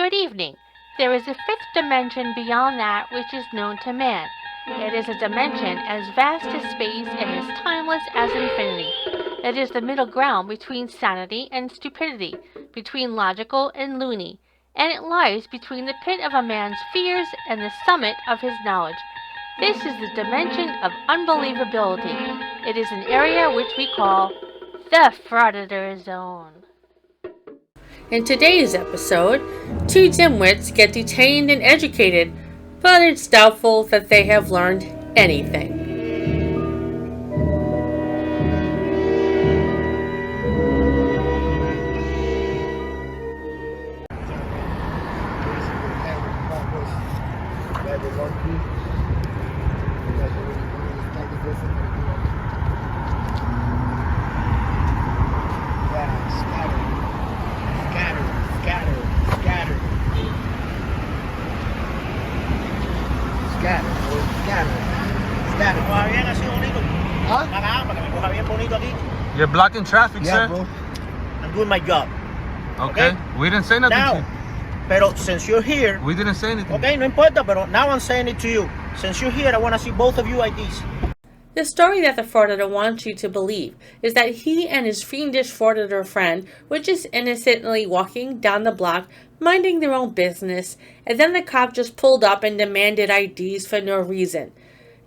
Good evening. There is a fifth dimension beyond that which is known to man. It is a dimension as vast as space and as timeless as infinity. It is the middle ground between sanity and stupidity, between logical and loony, and it lies between the pit of a man's fears and the summit of his knowledge. This is the dimension of unbelievability. It is an area which we call the Frauditor Zone. In today's episode, two dimwits get detained and educated, but it's doubtful that they have learned anything. You're blocking traffic, sir. Bro. I'm doing my job. Okay. We didn't say nothing to you. Pero since you're here, We didn't say anything. okay, no importa, pero now I'm saying it to you. Since you're here, I want to see both of you IDs. The story that the frauditor wants you to believe is that he and his fiendish frauditor friend were just innocently walking down the block, minding their own business, and then the cop just pulled up and demanded IDs for no reason.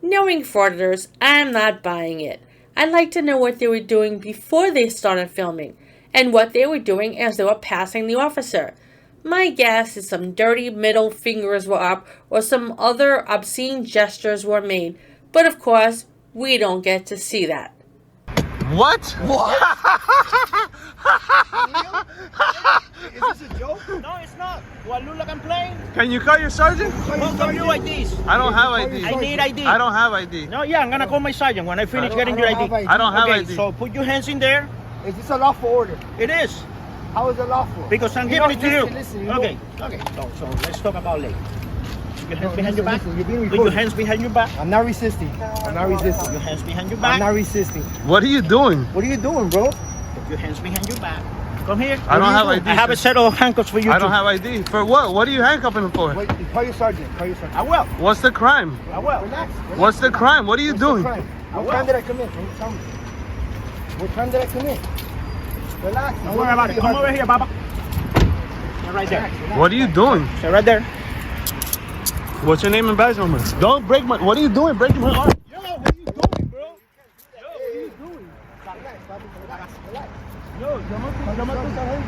Knowing frauditors, I'm not buying it. I'd like to know what they were doing before they started filming, and what they were doing as they were passing the officer. My guess is some dirty middle fingers were up, or some other obscene gestures were made, but of course, we don't get to see that. What? Is this a joke? No, it's not. Do I look like I'm playing? Can you call your sergeant? Both of you IDs. I don't have ID. I need ID. I don't have ID. No, yeah, I'm gonna call my sergeant when I finish getting your ID. I don't have Okay, ID. so put your hands in there. Is this a lawful order? It is. How is it lawful? Because I'm giving it to you. Listen, Okay. So let's talk about late. Your hands behind your back. You're being Put your recorded. hands behind your back. I'm not resisting. I'm not resisting. Your hands behind your I'm back. not resisting. What are you doing? What are you doing, bro? Put your hands behind your back. Come here. I don't have ID. I have a set of handcuffs for you. I don't too. have ID. For what? What are you handcuffing him for? Wait, call your sergeant. Call your sergeant. I will. What's the crime? I will. Relax. What's the crime? What are you What's the doing? crime? What will. crime did I commit? Can you tell me? What crime did I commit? Relax. Don't worry about it. Come over here, Papa. You're right there. Relax. What are you doing? Stay right there. What's your name and badge number? Don't break my. What are you doing? Breaking my arm. Yo, what are you doing, bro? What are you doing? Relax, papi. Relax. Relax. Yo, llama a tu sargento.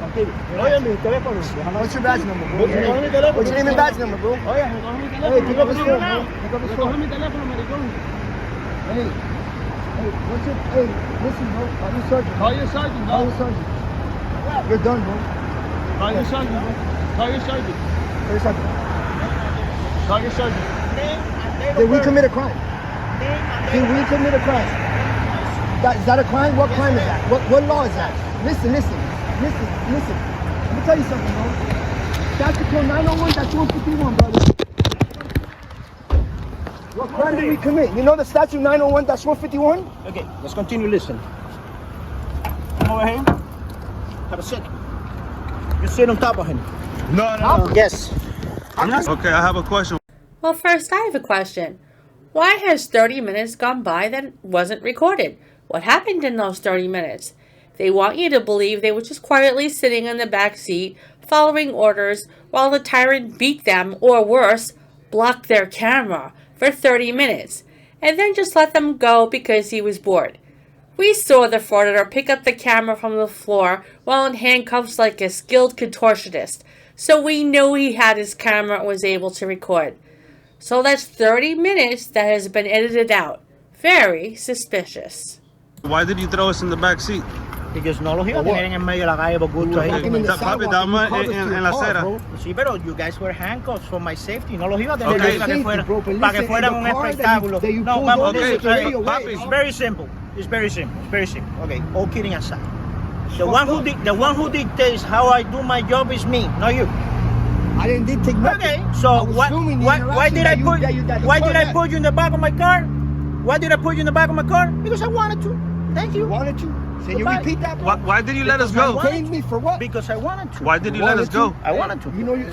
Tranquilo. Oye, mi teléfono. What's your badge number, bro? What's your name and teléfono? What's your name and badge number, bro? Oye, recoge mi Hey, teléfono. pick up his phone, bro. Pick up his Recoge phone. mi teléfono, maricón. Hey, what's your, hey, listen, bro. Call your sergeant. Call your sergeant, Call your sergeant. You're done, bro. Call your sergeant, bro. Call your sergeant. Call your sergeant. Call your sergeant. Did we commit a crime? Did we commit a crime? Is that a crime? What crime is that? What law is that? Listen. Let me tell you something, bro. Statute code 901-151, brother. What crime did we commit? You know the statute 901-151? Okay, let's continue listening. Come over here. Have a seat. You sit on top of him. No. Yes. Okay, I have a question. Well, first I have a question. Why has 30 minutes gone by that wasn't recorded? What happened in those 30 minutes? They want you to believe they were just quietly sitting in the back seat, following orders, while the tyrant beat them, or worse, blocked their camera for 30 minutes, and then just let them go because he was bored. We saw the frauditor pick up the camera from the floor while in handcuffs like a skilled contortionist, so we know he had his camera and was able to record. So that's 30 minutes that has been edited out. Very suspicious. Why did you throw us in the back seat? Because no los iba a tener en medio de la calle por gusto ahí. Papi, estábamos en la acera. Sí, pero you guys were handcuffs for my safety. No los iba a tener Okay. para que fueran un espectáculo. No, vamos, Okay, papi, it's very simple. It's very simple. Okay, all kidding aside. The one who dictates how I do my job is me, not you. I didn't dictate nothing. Okay, so why did I put you in the back of my car? Why did I put you in the back of my car? Because I wanted to. Thank you. Wanted to? Can you Goodbye. repeat that, bro? Why did you let us Because go? my Detained me for what? Because I wanted to. Why did you let us go? I wanted to. You know you.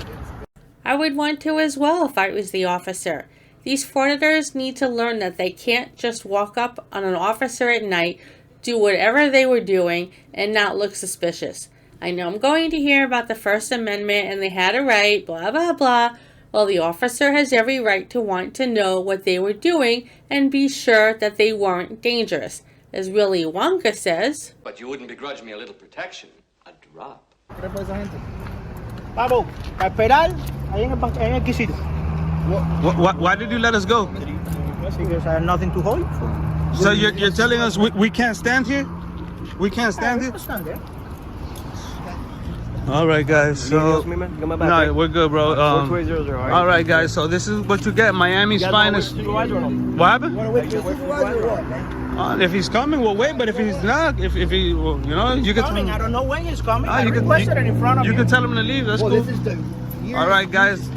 I would want to as well if I was the officer. These frauditors need to learn that they can't just walk up on an officer at night, do whatever they were doing, and not look suspicious. I know I'm going to hear about the First Amendment and they had a right, blah, blah, blah. Well, the officer has every right to want to know what they were doing and be sure that they weren't dangerous. As Willy Wonka says, But you wouldn't begrudge me a little protection. A drop. Pablo, a esperar ahí en el quesito. Why did you let us go? Because I have nothing to hold for. So you're telling us we can't stand here? We can't stand here? Stand there. All right, guys. So no, we're good, bro. All right, guys. So this is what you get. Miami's finest. What happened? Wanna wait till supervisor or what, man? If he's coming, we'll wait. But if he's not, if he, well, you know, you can. Coming. I don't know when he's coming. I you can requested it in front of you you. can tell him to leave. That's Well, cool. this is the. All right, guys.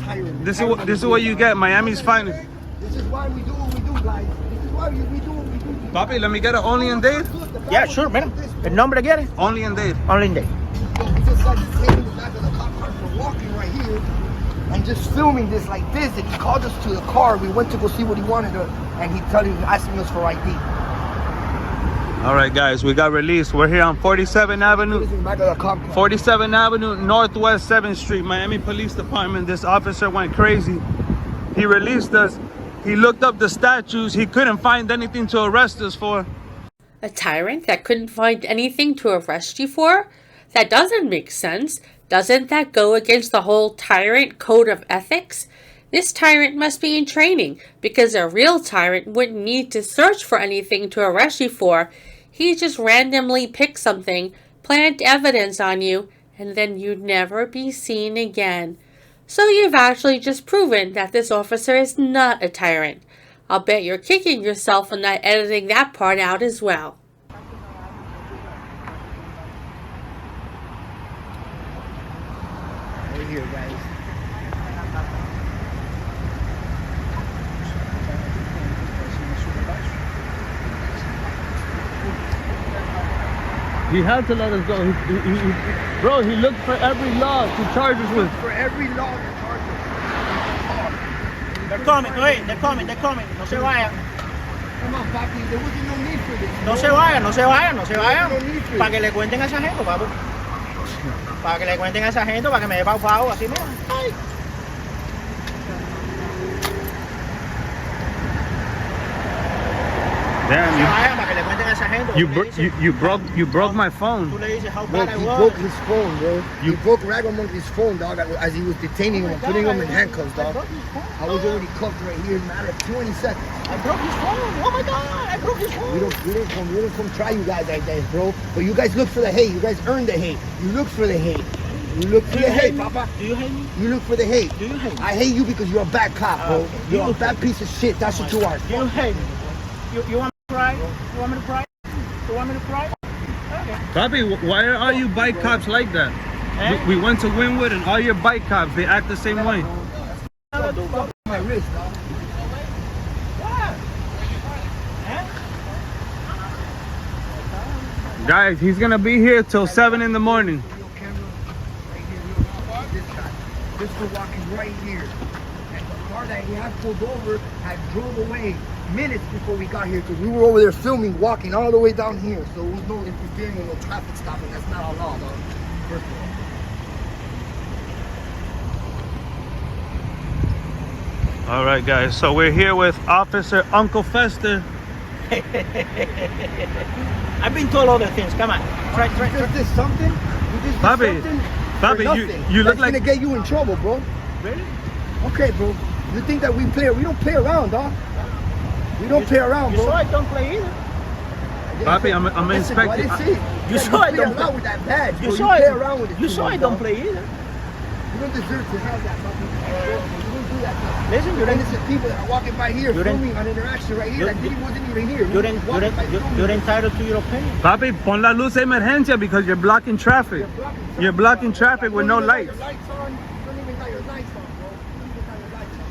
This is what you get. Miami's finest. This is why we do what we do, guys. This is why we do what we do. Papi, let me get it only in Dade. Yeah, sure, man. El nombre quiere? Only in Dade. Only in day. It's just like taking the back of the cop car for walking right here and just filming this like this. And he called us to the car. We went to go see what he wanted to, and he asking us for ID. All right, guys. We got released. We're here on 47th Avenue. This is the back of the cop car. 47th Avenue, Northwest 7th Street, Miami Police Department. This officer went crazy. He released us. He looked up the statutes. He couldn't find anything to arrest us for. a tyrant that couldn't find anything to arrest you for? That doesn't make sense. Doesn't that go against the whole tyrant code of ethics? This tyrant must be in training, because a real tyrant wouldn't need to search for anything to arrest you for. He just randomly picked something, plant evidence on you, and then you'd never be seen again. So you've actually just proven that this officer is not a tyrant. I'll bet you're kicking yourself for not editing that part out as well. Right here, guys. He had to let us go. Bro, he looked for every law to charge us with. For every law to charge us. They're coming, wait, they're coming. No se vayan. Come on, papi, there wasn't no need for this. No se vayan. No need for Para it. que le cuenten a esa gente, papu. Para que le cuenten a esa gente, para que me dé paufado, así mismo. Ay. Damn, Se vayan para que le cuenten a esa gente. you broke my phone. Tú le dices how Bro, bad I he was. broke his phone, bro. He broke Ragamuffin's phone, dog, as he was detaining him, putting him in handcuffs, dog. I was already cuffed right here in a matter of 20 seconds. I broke his phone. Oh my God, I broke his phone. We don't come try you guys like that, bro. But you guys look for the hate. You guys earn the hate. You look for the hate. You look for the hate, Papa. Do you hate me? You look for the hate. Do you hate me? I hate you because you're a bad cop, bro. You're a bad piece of shit. That's what you are. Do you hate me? You want me to cry? You want me to cry? You want me to cry? Okay. Papi, why are all you bike cops like that? Eh? We went to Wynwood and all your bike cops, they act the same way. My wrist, dog. Guys, he's gonna be here till 7 in the morning. Your camera right here. This guy. This was walking right here. And the car that he had pulled over had drove away minutes before we got here because we were over there filming, walking all the way down here. So there was no interfering with no traffic stopping. That's not our law, dog. First of all. All right, guys. So we're here with Officer Uncle Fester. I've been told other things. Come on. Try. You just did something? You just did Papi, something? Papi, for nothing. you look That's like- gonna get you in trouble, bro. Really? Okay, bro. You think that we play? We don't play around, dog. We don't play around, You bro. saw I don't play either. Papi, I'm Listen, inspecting. bro, I didn't see it. You Yeah, saw I play don't around play. with that badge, bro. You You saw play I. around with it. You too saw much, I don't dog. play either. You don't deserve to have that, bro. You don't do that, dog. Listen, you're Innocent people that are walking by here, You're in- filming an interaction right here. you're- That video wasn't even here. You're, Just walking by filming. you're entitled to your opinion. Papi, pon la luz de emergencia because you're blocking traffic. You're blocking traffic with no lights. You don't even got your lights on, bro. You don't even got your lights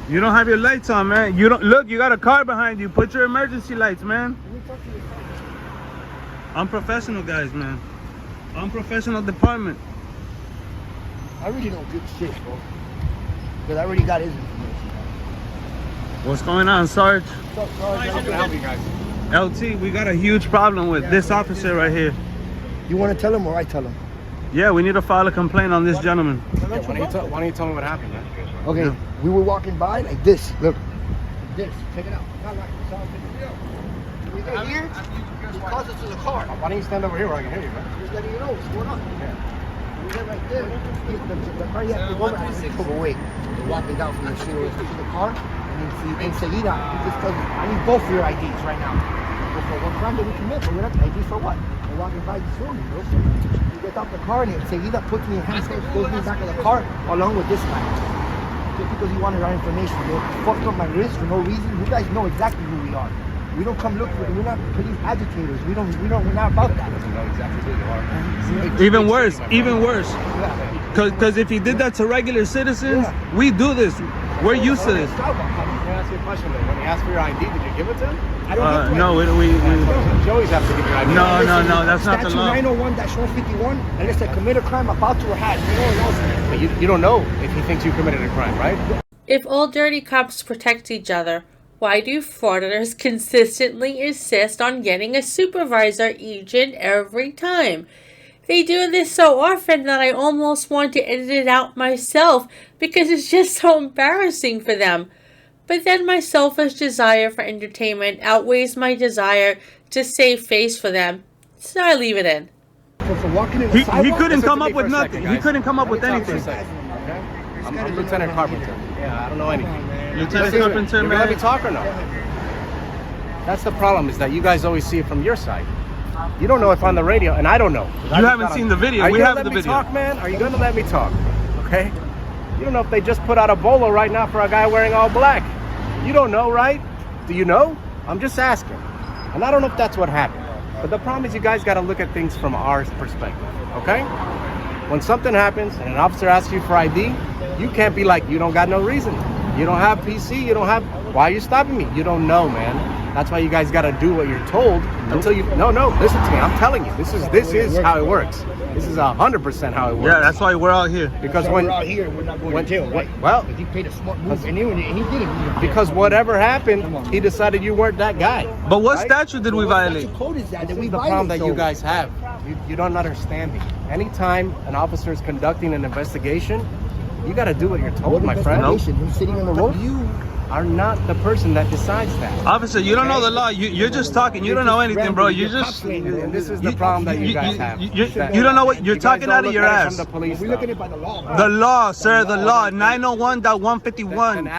on. You don't have your lights on, man. You don't look. You got a car behind you. Put your emergency lights, man. Let me talk to you. Unprofessional guys, man. Unprofessional department. I really don't give a shit, bro. Because I already got his information. What's going on, Sarge? What's up, Sarge? How can I help you guys? LT, we got a huge problem with this officer right here. You want to tell him or I tell him? Yeah, we need to file a complaint on this gentleman. Why don't you tell me what happened, man? Okay, Yeah. we were walking by like this. Look. This. Check it out. Not like this. We get here. He calls us to the car. Why don't you stand over here where I can hear you, man? Just letting you know what's going on. Yeah. We get right there. The car you have to go back and took away. We're walking down from the street to the car. And then enseguida, he just tells me, I need both of your IDs right now. Well, for what crime did we commit? But we're not IDs for what? We're walking by the store, bro. He gets out the car and enseguida puts me in handcuffs, goes me back of the car along with this guy. Just because he wanted our information, bro. Fucked up my wrist for no reason. You guys know exactly who we are. We don't come look for it. We're not police agitators. We're not about that. Doesn't know exactly who you are. Even worse. Because if he did that to regular citizens, we do this. We're used to this. Let me ask you a question, though. When he asked for your ID, did you give it to him? I don't have to. No, we Joey's have to give your ID. No, that's not the law. Statute 901-151, unless I commit a crime about to or had. You know what else? But you don't know if he thinks you committed a crime, right? If all dirty cops protect each other, why do frauditors consistently insist on getting a supervisor each and every time? They do this so often that I almost want to edit it out myself because it's just so embarrassing for them. But then my selfish desire for entertainment outweighs my desire to save face for them, so I leave it in. For walking in the He sidewalk? couldn't Listen come to me up with for a second, nothing. He guys. couldn't come up Let with me talk for a anything. second, okay? I'm Lieutenant Carpenter. Yeah, I don't know anything. Lieutenant Listen, Carpenter, you're gonna let me man. talk or no? That's the problem, is that you guys always see it from your side. You don't know if on the radio, and I don't know. You haven't seen the video. Are We you have gonna the let me video. talk, man? Are you gonna let me talk? Okay? You don't know if they just put out a bolo right now for a guy wearing all black. You don't know, right? Do you know? I'm just asking. And I don't know if that's what happened. But the problem is you guys got to look at things from our perspective, okay? When something happens and an officer asks you for ID, you can't be like, you don't got no reason. You don't have PC, you don't have, why are you stopping me? You don't know, man. That's why you guys got to do what you're told until you, no, listen to me. I'm telling you, this is how it works. This is 100% how it works. Yeah, that's why we're out here. Because So when, we're out here, we're not going to jail, right? well, Because he paid a smart move, and he didn't. because whatever happened, he decided you weren't that guy. But what Right? statute did we violate? What code is that? This we is the violate, problem that you so- guys have. You don't understand me. Anytime an officer is conducting an investigation, you got to do what you're told, What my friend. investigation? Him sitting on the road? But you are not the person that decides that. Officer, you don't know the law. You're just talking. You don't know anything, bro. You just And this is the problem that you guys have. you That don't know what you're you guys talking don't out of look your at it ass. from the police We're stuff. looking at it by the law, bro. The law, sir. The law. 901.151.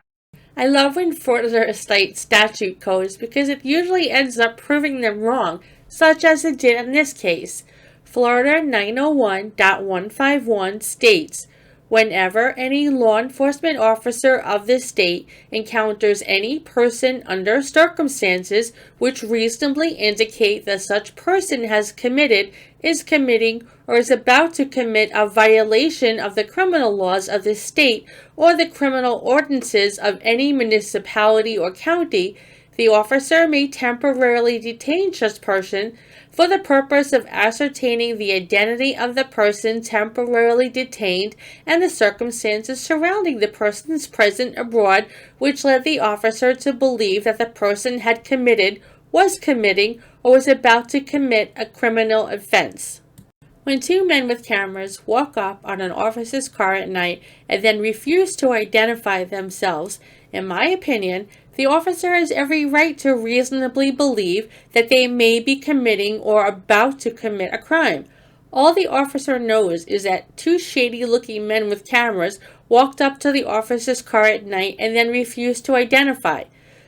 I love when frauditors cite statute codes because it usually ends up proving them wrong, such as it did in this case. Florida 901.151 states, whenever any law enforcement officer of the state encounters any person under circumstances which reasonably indicate that such person has committed, is committing, or is about to commit a violation of the criminal laws of the state or the criminal ordinances of any municipality or county, the officer may temporarily detain such person for the purpose of ascertaining the identity of the person temporarily detained and the circumstances surrounding the person's presence abroad which led the officer to believe that the person had committed, was committing, or was about to commit a criminal offense. When two men with cameras walk up on an officer's car at night and then refuse to identify themselves, in my opinion, the officer has every right to reasonably believe that they may be committing or about to commit a crime. All the officer knows is that two shady-looking men with cameras walked up to the officer's car at night and then refused to identify.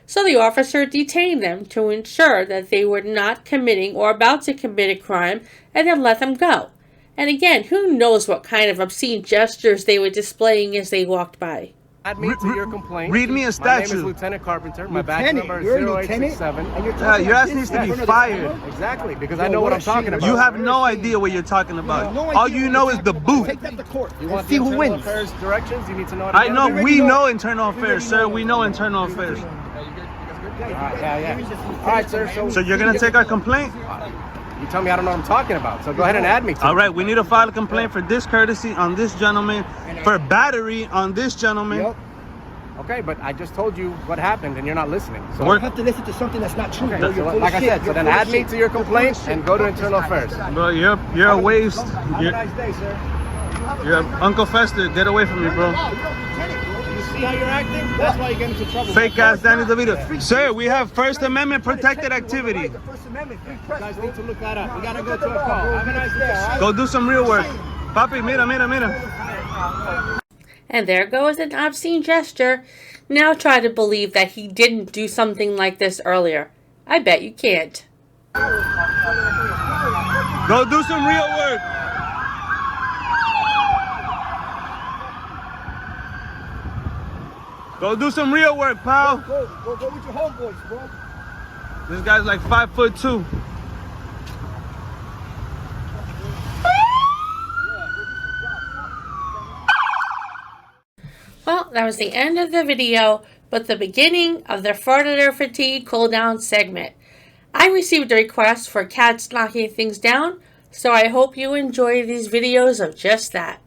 So the officer detained them to ensure that they were not committing or about to commit a crime and then let them go. And again, who knows what kind of obscene gestures they were displaying as they walked by. Add me to your complaint. Read me a My name statute. is Lieutenant Carpenter. My badge Lieutenant, number you're is a lieutenant, 0867. and you're Yeah, talking your like ass this needs in to be front of the fired. camera? Exactly, because Yo, I know what what I'm a talking shame. about. You have no idea what you're talking about. No All idea you what know you're is the talking about. boot. Take that to court You and want see the who internal wins. affairs directions? You need to know what I know. already We know. know internal affairs, already sir. know. We know internal affairs. Yeah. All right, sir. So you're gonna take our complaint? You tell me I don't know what I'm talking about. So go ahead and add me to All it. right, we need to file a complaint for discourtesy on this gentleman, for battery on this gentleman. Yep. Okay, but I just told you what happened and you're not listening. So, You have to listen to something that's not true. okay, bro. so You're full like of I shit. said, so You're then full of add me shit. to your You're full of complaint shit. and go to Fuck this internal guy. affairs. Bro, you're a waste. Have a You're, nice day, sir. you're Uncle Fester. Get away from me, bro. You see how you're acting? That's why you get into trouble. Fake ass Danny DeVito. Sir, we have First Amendment protected activity. The First Amendment, free You press, guys bro. need to look that up. We gotta go to a call. Have a nice day, all right? Go do some real work. Papi, mira. And there goes an obscene gesture. Now try to believe that he didn't do something like this earlier. I bet you can't. Go do some real work. Go do some real work, pal. Go with your homeboys, bro. This guy's like 5'2". Well, that was the end of the video, but the beginning of the Frauditor Fatigue cooldown segment. I received a request for cats knocking things down, so I hope you enjoy these videos of just that.